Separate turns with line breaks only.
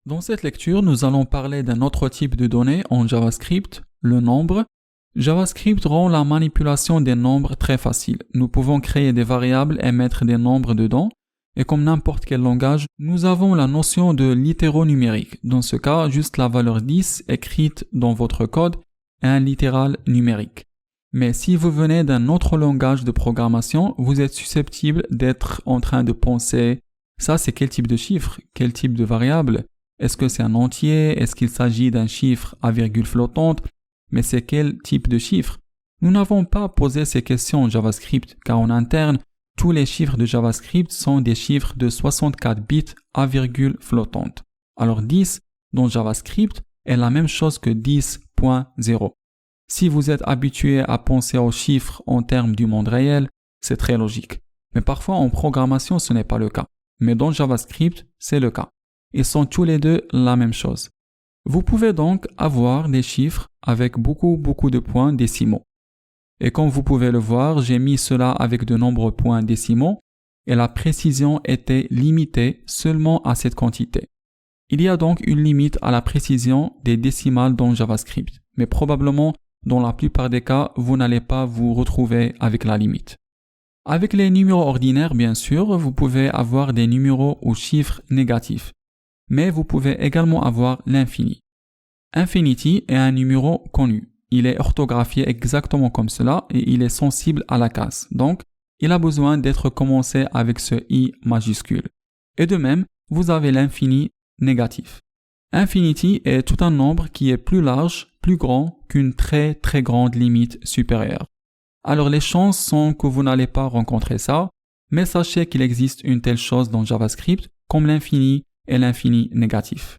Dans cette lecture, nous allons parler d'un autre type de données en JavaScript, le nombre. JavaScript rend la manipulation des nombres très facile. Nous pouvons créer des variables et mettre des nombres dedans. Et comme n'importe quel langage, nous avons la notion de littéro-numérique. Dans ce cas, juste la valeur 10 écrite dans votre code est un littéral numérique. Mais si vous venez d'un autre langage de programmation, vous êtes susceptible d'être en train de penser « ça c'est quel type de chiffre? Quel type de variable? Est-ce que c'est un entier? Est-ce qu'il s'agit d'un chiffre à virgule flottante? Mais c'est quel type de chiffre ?» Nous n'avons pas posé ces questions en JavaScript car en interne, tous les chiffres de JavaScript sont des chiffres de 64 bits à virgule flottante. Alors 10 dans JavaScript est la même chose que 10.0. Si vous êtes habitué à penser aux chiffres en termes du monde réel, c'est très logique. Mais parfois en programmation, ce n'est pas le cas. Mais dans JavaScript, c'est le cas. Ils sont tous les deux la même chose. Vous pouvez donc avoir des chiffres avec beaucoup de points décimaux. Et comme vous pouvez le voir, j'ai mis cela avec de nombreux points décimaux et la précision était limitée seulement à cette quantité. Il y a donc une limite à la précision des décimales dans JavaScript, mais probablement dans la plupart des cas, vous n'allez pas vous retrouver avec la limite. Avec les numéros ordinaires, bien sûr, vous pouvez avoir des numéros ou chiffres négatifs, mais vous pouvez également avoir l'infini. Infinity est un numéro connu. Il est orthographié exactement comme cela et il est sensible à la casse. Donc, il a besoin d'être commencé avec ce i majuscule. Et de même, vous avez l'infini négatif. Infinity est tout un nombre qui est plus large, plus grand qu'une très grande limite supérieure. Alors les chances sont que vous n'allez pas rencontrer ça, mais sachez qu'il existe une telle chose dans JavaScript comme l'infini et l'infini négatif.